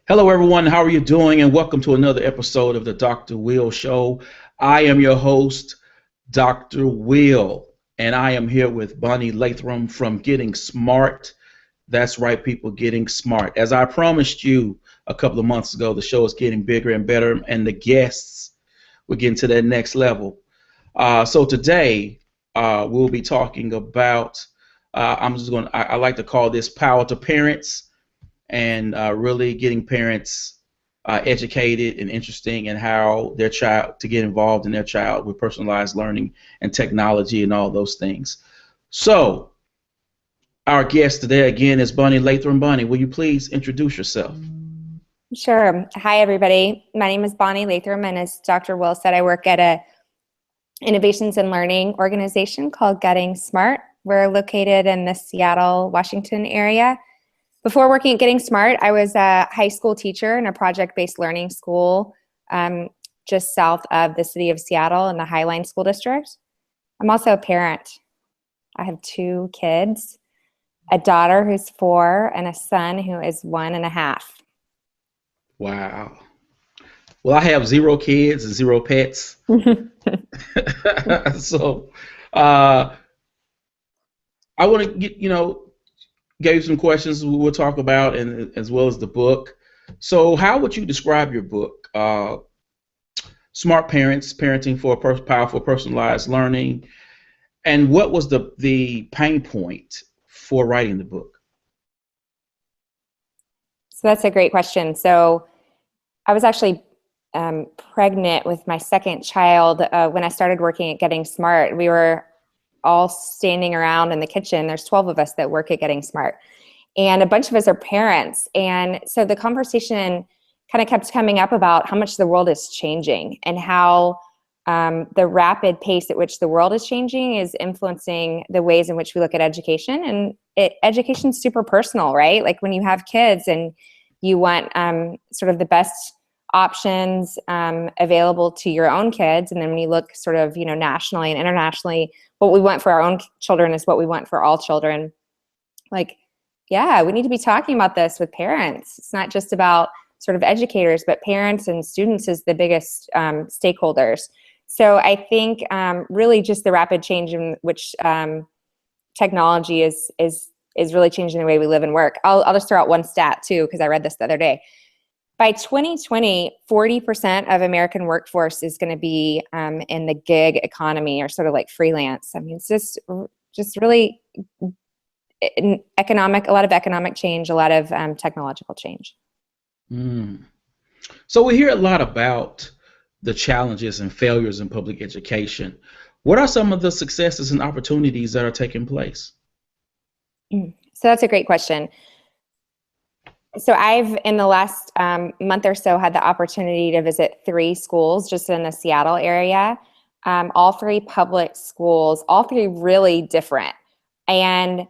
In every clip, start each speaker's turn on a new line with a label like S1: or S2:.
S1: Hello, everyone. How are you doing? And welcome to another episode of the Dr. Will Show. I am your host, Dr. Will, and I am here with Bonnie Lathram from Getting Smart. That's right, people, Getting Smart. As I promised you a couple of months ago, the show is getting bigger and better, and the guests we're getting to that next level. So today we'll be talking about. I like to call this power to parents and really getting parents educated and interesting in how their child to get involved in their child with personalized learning and technology and all those things. So our guest today again is Bonnie Lathram. Bonnie, will you please introduce yourself?
S2: Sure. Hi, everybody. My name is Bonnie Lathram, and as Dr. Will said, I work at a innovations and learning organization called Getting Smart. We're located in the Seattle, Washington area. Before working at Getting Smart, I was a high school teacher in a project-based learning school just south of the city of Seattle in the Highline School District. I'm also a parent. I have two kids, a daughter who's 4 and a son who is 1.5.
S1: Wow. Well, I have 0 kids and 0 pets. So I want to gave you some questions we'll talk about, and as well as the book. So how would you describe your book? Smart Parents, Parenting for Powerful Personalized Learning. And what was the pain point for writing the book?
S2: So that's a great question. So I was actually pregnant with my second child when I started working at Getting Smart. We were all standing around in the kitchen. There's 12 of us that work at Getting Smart, and a bunch of us are parents. And so the conversation kind of kept coming up about how much the world is changing and how the rapid pace at which the world is changing is influencing the ways in which we look at education. And education's super personal, right? Like when you have kids and you want sort of the best options available to your own kids, and then when you look sort of nationally and internationally, what we want for our own children is what we want for all children. Like, yeah, we need to be talking about this with parents. It's not just about sort of educators, but parents and students as the biggest stakeholders. So I think really just the rapid change in which technology is really changing the way we live and work. I'll just throw out one stat too, because I read this the other day. By 2020, 40% of American workforce is going to be in the gig economy, or sort of like freelance. I mean, it's just really a lot of economic change, a lot of technological change.
S1: So we hear a lot about the challenges and failures in public education. What are some of the successes and opportunities that are taking place?
S2: So that's a great question. So I've, in the last month or so, had the opportunity to visit 3 schools just in the Seattle area. All 3 public schools, all 3 really different. And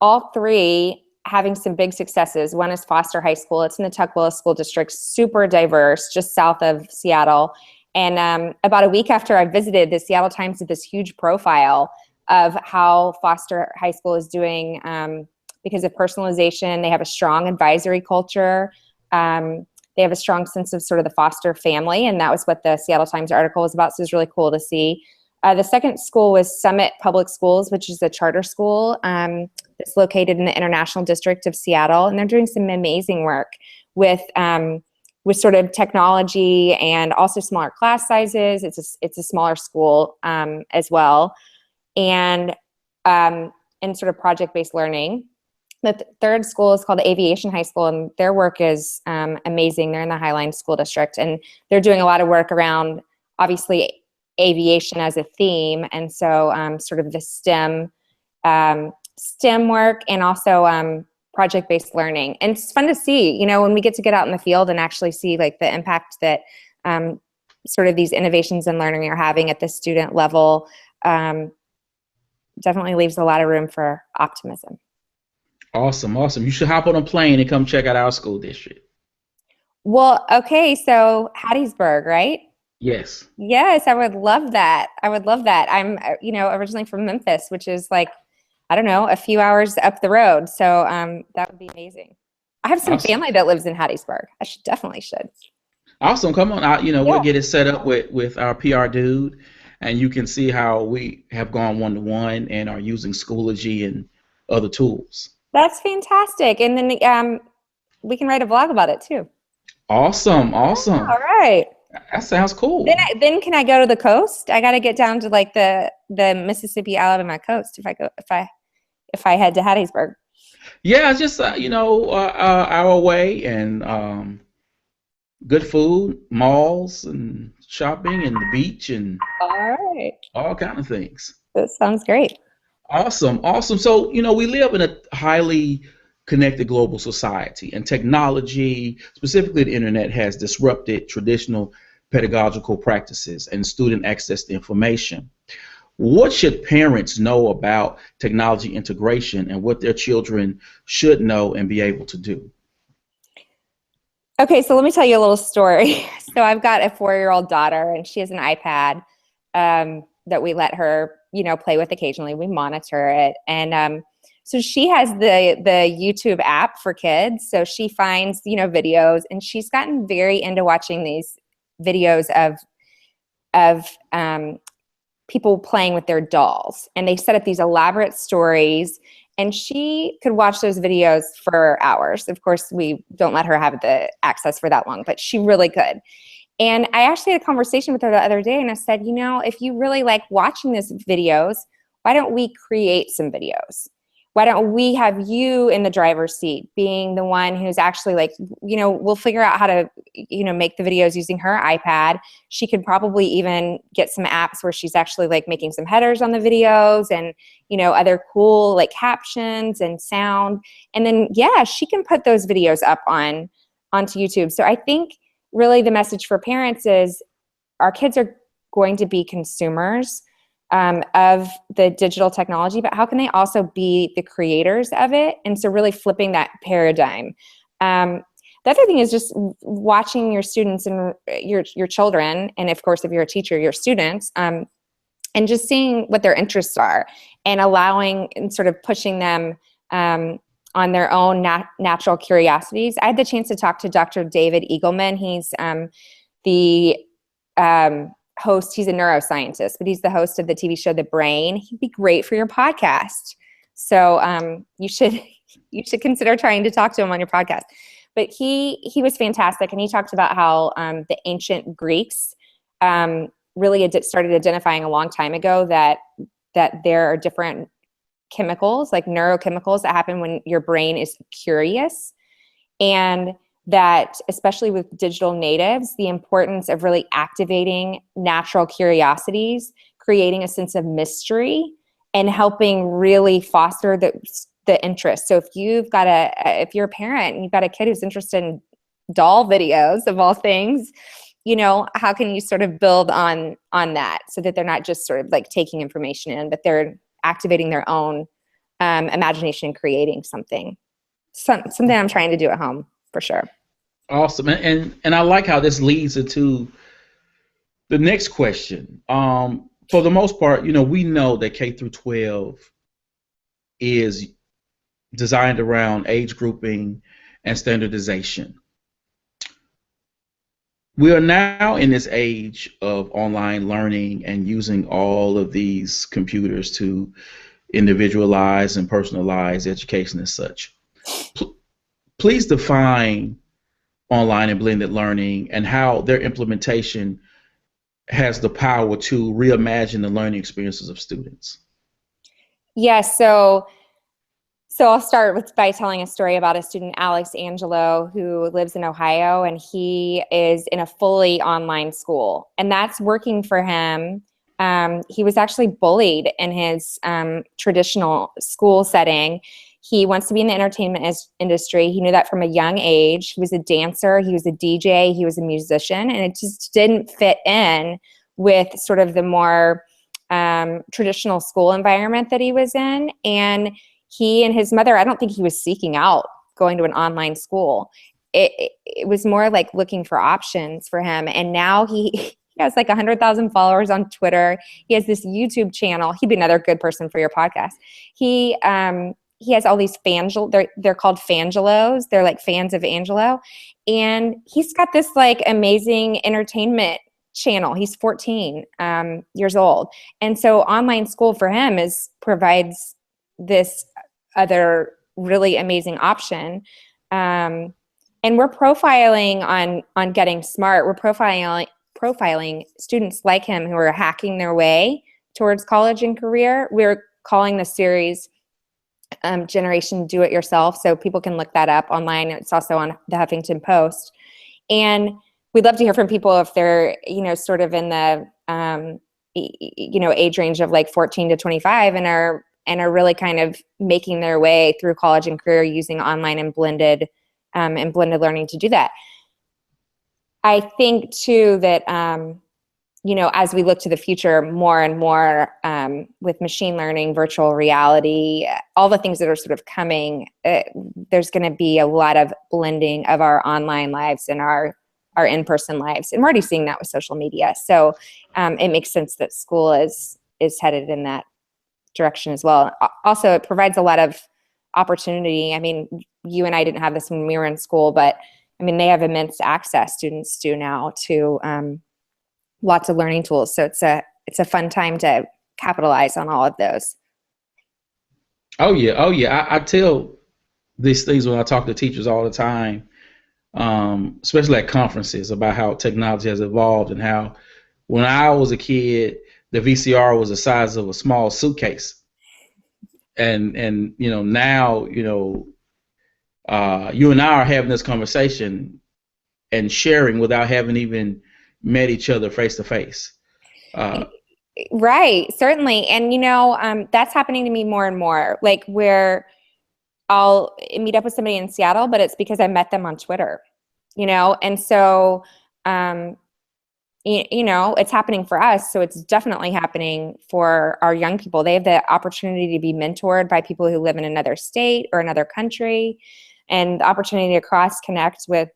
S2: all 3 having some big successes. One is Foster High School. It's in the Tukwila School District, super diverse, just south of Seattle. And about a week after I visited, the Seattle Times did this huge profile of how Foster High School is doing because of personalization. They have a strong advisory culture. They have a strong sense of sort of the foster family, and that was what the Seattle Times article was about, so it was really cool to see. The second school was Summit Public Schools, which is a charter school that's located in the International District of Seattle, and they're doing some amazing work with sort of technology and also smaller class sizes. It's a smaller school as well, and sort of project-based learning. The third school is called Aviation High School, and their work is amazing. They're in the Highline School District, and they're doing a lot of work around, obviously, aviation as a theme, and so sort of the STEM work, and also project-based learning. And it's fun to see, when we get out in the field and actually see like the impact that sort of these innovations in learning are having at the student level. Definitely leaves a lot of room for optimism.
S1: Awesome. You should hop on a plane and come check out our school district.
S2: Well, okay, so Hattiesburg, right?
S1: Yes.
S2: Yes, I would love that. I'm, originally from Memphis, which is like, I don't know, a few hours up the road. So that would be amazing. I have some
S1: Awesome.
S2: family that lives in Hattiesburg. I should.
S1: Awesome. Come on out. We'll
S2: Yeah,
S1: get it set up with our PR dude, and you can see how we have gone one to one and are using Schoology and other tools.
S2: that's fantastic. And then we can write a blog about it too.
S1: Awesome. Awesome.
S2: All right.
S1: That sounds
S2: Then
S1: cool.
S2: then can I go to the coast? I got to get down to like the Mississippi Alabama coast if I head to Hattiesburg.
S1: Yeah, just our way and good food, malls and shopping and the beach and
S2: All right.
S1: all kind of things.
S2: That sounds great.
S1: Awesome, awesome. So, we live in a highly connected global society, and technology, specifically the internet, has disrupted traditional pedagogical practices and student access to information. What should parents know about technology integration and what their children should know and be able to do?
S2: Okay, so let me tell you a little story. So I've got a 4-year-old daughter, and she has an iPad that we let her, play with occasionally. We monitor it, and so she has the YouTube app for kids. So she finds, videos, and she's gotten very into watching these videos of people playing with their dolls, and they set up these elaborate stories. And she could watch those videos for hours. Of course, we don't let her have the access for that long, but she really could. And I actually had a conversation with her the other day, and I said, if you really like watching these videos, why don't we create some videos? Why don't we have you in the driver's seat, being the one who's actually like, we'll figure out how to, make the videos using her iPad. She could probably even get some apps where she's actually like making some headers on the videos and, other cool like captions and sound. And then, yeah, she can put those videos up onto YouTube. So I think really the message for parents is our kids are going to be consumers of the digital technology, but how can they also be the creators of it? And so really flipping that paradigm. The other thing is just watching your students and your children, and of course, if you're a teacher, your students, and just seeing what their interests are and allowing and sort of pushing them on their own natural curiosities. I had the chance to talk to Dr. David Eagleman. He's the host. He's a neuroscientist, but he's the host of the TV show The Brain. He'd be great for your podcast. So you should consider trying to talk to him on your podcast. But he was fantastic, and he talked about how the ancient Greeks really started identifying a long time ago that there are different chemicals, like neurochemicals, that happen when your brain is curious, and that especially with digital natives, the importance of really activating natural curiosities, creating a sense of mystery, and helping really foster the interest. So if you're a parent and you've got a kid who's interested in doll videos of all things, how can you sort of build on that so that they're not just sort of like taking information in, but they're activating their own imagination and creating something I'm trying to do at home for sure.
S1: Awesome. And I like how this leads into the next question. For the most part, we know that K through 12 is designed around age grouping and standardization. We are now in this age of online learning and using all of these computers to individualize and personalize education as such. Please define online and blended learning and how their implementation has the power to reimagine the learning experiences of students.
S2: Yeah, so I'll start by telling a story about a student, Alex Angelo, who lives in Ohio, and he is in a fully online school, and that's working for him. He was actually bullied in his traditional school setting. He wants to be in the entertainment industry. He knew that from a young age. He was a dancer, he was a DJ, he was a musician, and it just didn't fit in with sort of the more traditional school environment that he was in. And he and his mother, I don't think he was seeking out going to an online school. It was more like looking for options for him. And now he has like 100,000 followers on Twitter. He has this YouTube channel. He'd be another good person for your podcast. He he has all these they're called Fangelos. They're like fans of Angelo. And he's got this like amazing entertainment channel. He's 14 years old. And so online school for him provides this other really amazing option. And we're profiling on Getting Smart. We're profiling students like him who are hacking their way towards college and career. We're calling the series Generation Do It Yourself, so people can look that up online. It's also on the Huffington Post. And we'd love to hear from people if they're, sort of in the, age range of like 14 to 25 and are really kind of making their way through college and career using online and blended learning to do that. I think too that, as we look to the future more and more with machine learning, virtual reality, all the things that are sort of coming, there's going to be a lot of blending of our online lives and our in-person lives. And we're already seeing that with social media. So it makes sense that school is headed in that direction as well. Also, it provides a lot of opportunity. I mean, you and I didn't have this when we were in school, but I mean, they have immense access, students do now, to lots of learning tools. So it's a fun time to capitalize on all of those.
S1: Oh yeah. I tell these things when I talk to teachers all the time, especially at conferences, about how technology has evolved and how when I was a kid, the VCR was the size of a small suitcase. And now, you and I are having this conversation and sharing without having even met each other face to face.
S2: Right, certainly. And that's happening to me more and more, like where I'll meet up with somebody in Seattle, but it's because I met them on Twitter, and so it's happening for us. So it's definitely happening for our young people. They have the opportunity to be mentored by people who live in another state or another country, and the opportunity to cross connect with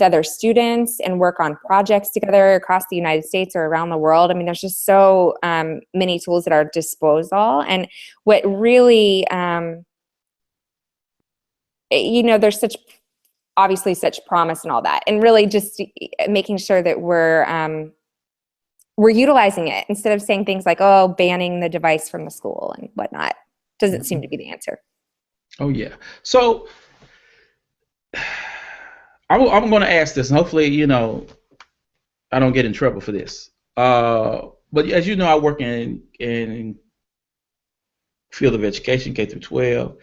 S2: other students and work on projects together across the United States or around the world. I mean, there's just so many tools at our disposal. And what really, there's obviously such promise and all that, and really just making sure that we're utilizing it instead of saying things like, oh, banning the device from the school and whatnot doesn't seem to be the answer.
S1: Oh yeah. So I'm going to ask this, and hopefully, I don't get in trouble for this. But as you know, I work in field of education, K through 12,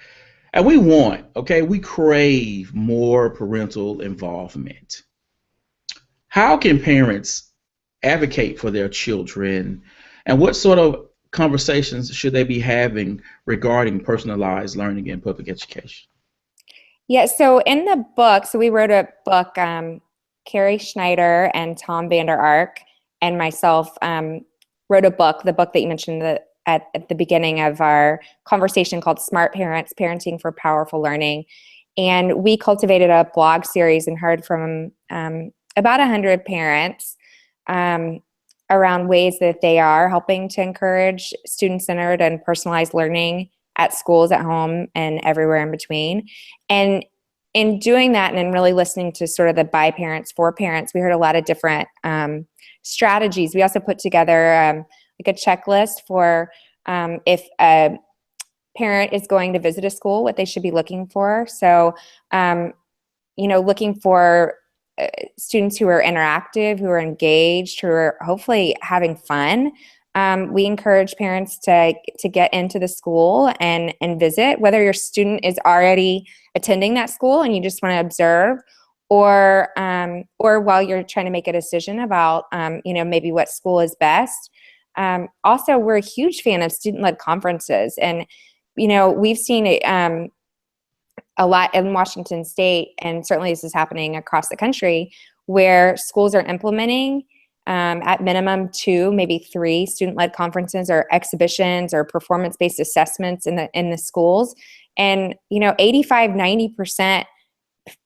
S1: and we crave more parental involvement. How can parents advocate for their children, and what sort of conversations should they be having regarding personalized learning in public education?
S2: Yeah, so in the book, we wrote a book, Carrie Schneider and Tom Vander Ark and myself wrote a book, the book that you mentioned at the beginning of our conversation, called Smart Parents, Parenting for Powerful Learning. And we cultivated a blog series and heard from about 100 parents around ways that they are helping to encourage student-centered and personalized learning at schools, at home, and everywhere in between. And in doing that, and in really listening to sort of the by parents, for parents, we heard a lot of different strategies. We also put together like a checklist for if a parent is going to visit a school, what they should be looking for. So, looking for students who are interactive, who are engaged, who are hopefully having fun. We encourage parents to get into the school and visit, whether your student is already attending that school and you just want to observe, or while you're trying to make a decision about maybe what school is best. Also, we're a huge fan of student-led conferences, and we've seen it a lot in Washington State, and certainly this is happening across the country, where schools are implementing at minimum 2, maybe 3 student-led conferences or exhibitions or performance-based assessments in the schools, and 85-90%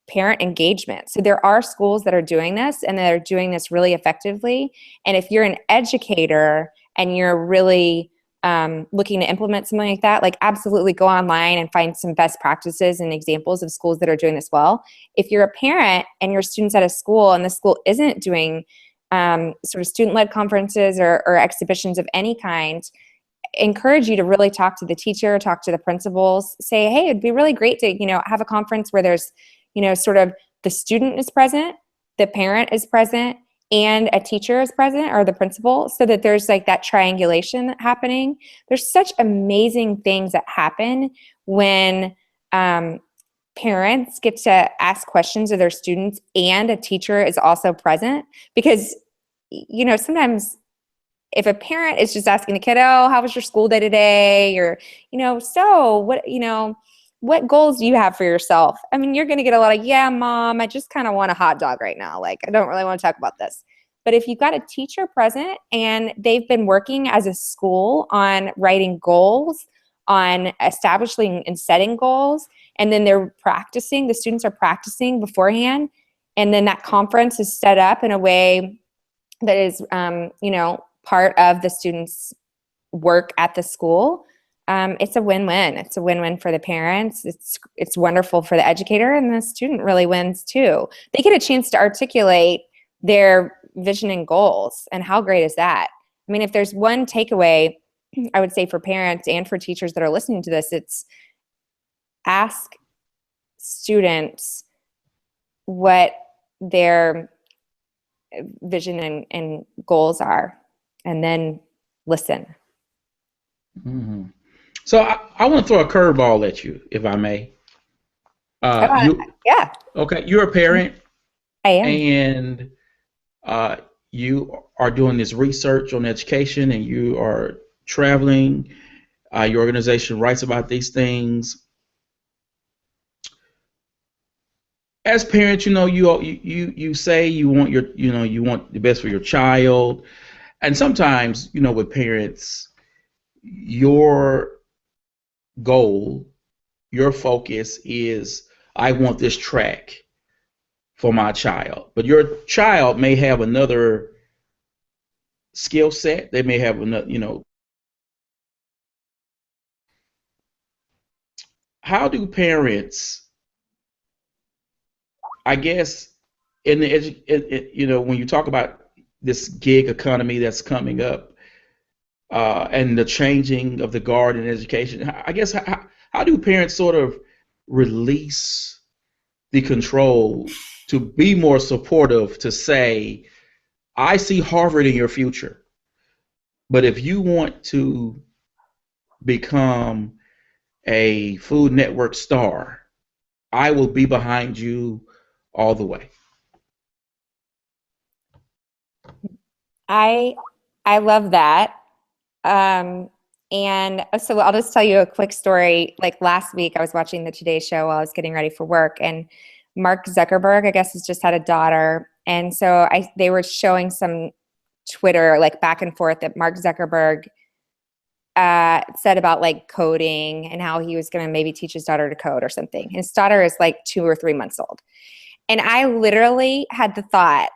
S2: parent engagement. So there are schools that are doing this, and they're doing this really effectively. And if you're an educator and you're really looking to implement something like that, like absolutely go online and find some best practices and examples of schools that are doing this well. If you're a parent and your student's at a school and the school isn't doing sort of student-led conferences or exhibitions of any kind, encourage you to really talk to the teacher, talk to the principals, say, hey, it'd be really great to, have a conference where there's, sort of the student is present, the parent is present, and a teacher is present, or the principal, so that there's like that triangulation happening. There's such amazing things that happen when parents get to ask questions of their students and a teacher is also present, because sometimes if a parent is just asking the kiddo, how was your school day today? Or, so what goals do you have for yourself? I mean, you're going to get a lot of, yeah, mom, I just kind of want a hot dog right now. Like, I don't really want to talk about this. But if you've got a teacher present and they've been working as a school on writing goals, on establishing and setting goals, and then they're practicing, the students are practicing beforehand, and then that conference is set up in a way that is, part of the students' work at the school, it's a win-win. It's a win-win for the parents. It's wonderful for the educator, and the student really wins too. They get a chance to articulate their vision and goals, and how great is that? I mean, if there's one takeaway, I would say for parents and for teachers that are listening to this, it's ask students what their vision and goals are, and then listen.
S1: Mm-hmm. So I want to throw a curveball at you, if I may.
S2: Yeah.
S1: Okay, you're a parent.
S2: I am.
S1: And you are doing this research on education, and you are traveling. Your organization writes about these things. As parents, you say you want you want the best for your child, and sometimes, with parents, your goal, your focus is, I want this track for my child. But your child may have another skill set. They may have another, how do parents, I guess, in the when you talk about this gig economy that's coming up, and the changing of the guard in education, I guess, how do parents sort of release the control to be more supportive, to say, I see Harvard in your future, but if you want to become a Food Network star, I will be behind you all the way?
S2: I love that. And so I'll just tell you a quick story. Like last week, I was watching the Today Show while I was getting ready for work, and Mark Zuckerberg, I guess, has just had a daughter. And so they were showing some Twitter, like back and forth, that Mark Zuckerberg said about like coding and how he was going to maybe teach his daughter to code or something. His daughter is like 2 or 3 months old. And I literally had the thought,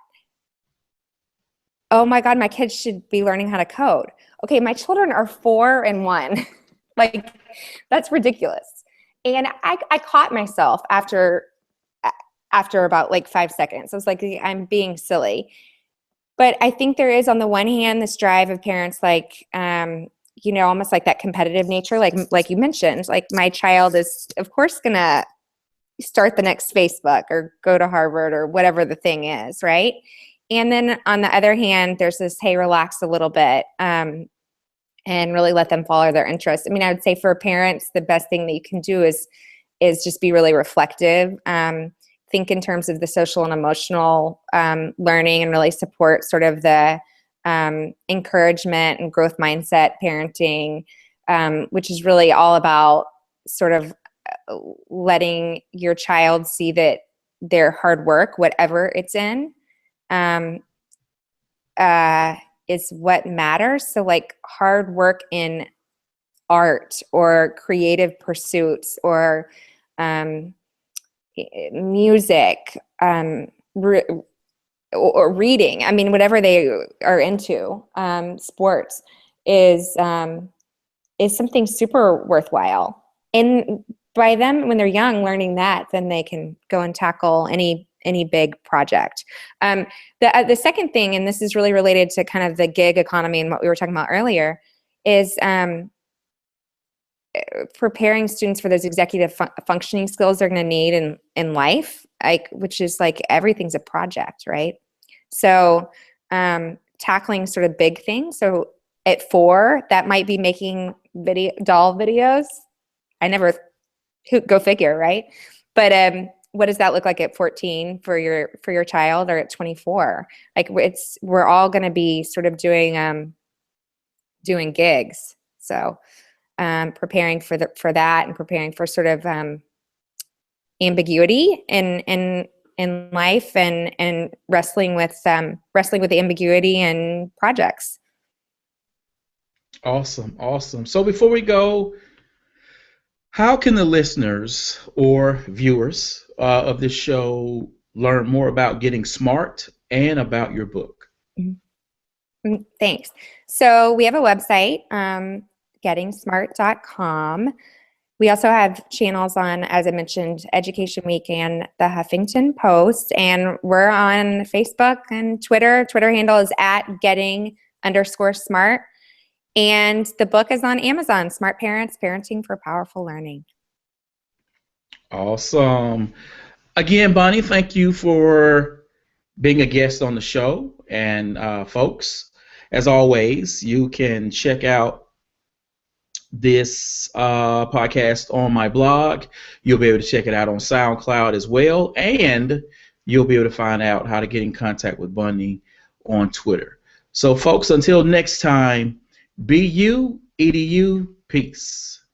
S2: oh my God, my kids should be learning how to code. Okay, my children are 4 and 1. Like, that's ridiculous. And I caught myself after about like 5 seconds. I was like, I'm being silly. But I think there is, on the one hand, this drive of parents, like, almost like that competitive nature, like you mentioned, like my child is, of course, gonna start the next Facebook or go to Harvard or whatever the thing is, right? And then on the other hand, there's this, hey, relax a little bit, and really let them follow their interests. I mean, I would say for parents, the best thing that you can do is just be really reflective. Think in terms of the social and emotional learning, and really support sort of the encouragement and growth mindset parenting, which is really all about sort of letting your child see that their hard work, whatever it's in, is what matters. So like hard work in art or creative pursuits or music, or reading, I mean, whatever they are into, sports, is is something super worthwhile. And by them, when they're young, learning that, then they can go and tackle any big project. The second thing, and this is really related to kind of the gig economy and what we were talking about earlier, is preparing students for those executive functioning skills they're going to need in life, like, which is like everything's a project, right? So tackling sort of big things. So at 4, that might be making doll videos. Go figure, right? But what does that look like at 14 for your child, or at 24? Like, we're all going to be sort of doing gigs. So preparing for that, and preparing for sort of ambiguity in life, and wrestling with the ambiguity in projects.
S1: Awesome. So before we go, how can the listeners or viewers of this show learn more about Getting Smart and about your book?
S2: Thanks. So we have a website, gettingsmart.com. We also have channels on, as I mentioned, Education Week and the Huffington Post, and we're on Facebook and Twitter. Twitter handle is @getting_smart. And the book is on Amazon, Smart Parents, Parenting for Powerful Learning.
S1: Awesome. Again, Bonnie, thank you for being a guest on the show. And folks, as always, you can check out this podcast on my blog. You'll be able to check it out on SoundCloud as well. And you'll be able to find out how to get in contact with Bonnie on Twitter. So, folks, until next time, be you, edu, peace.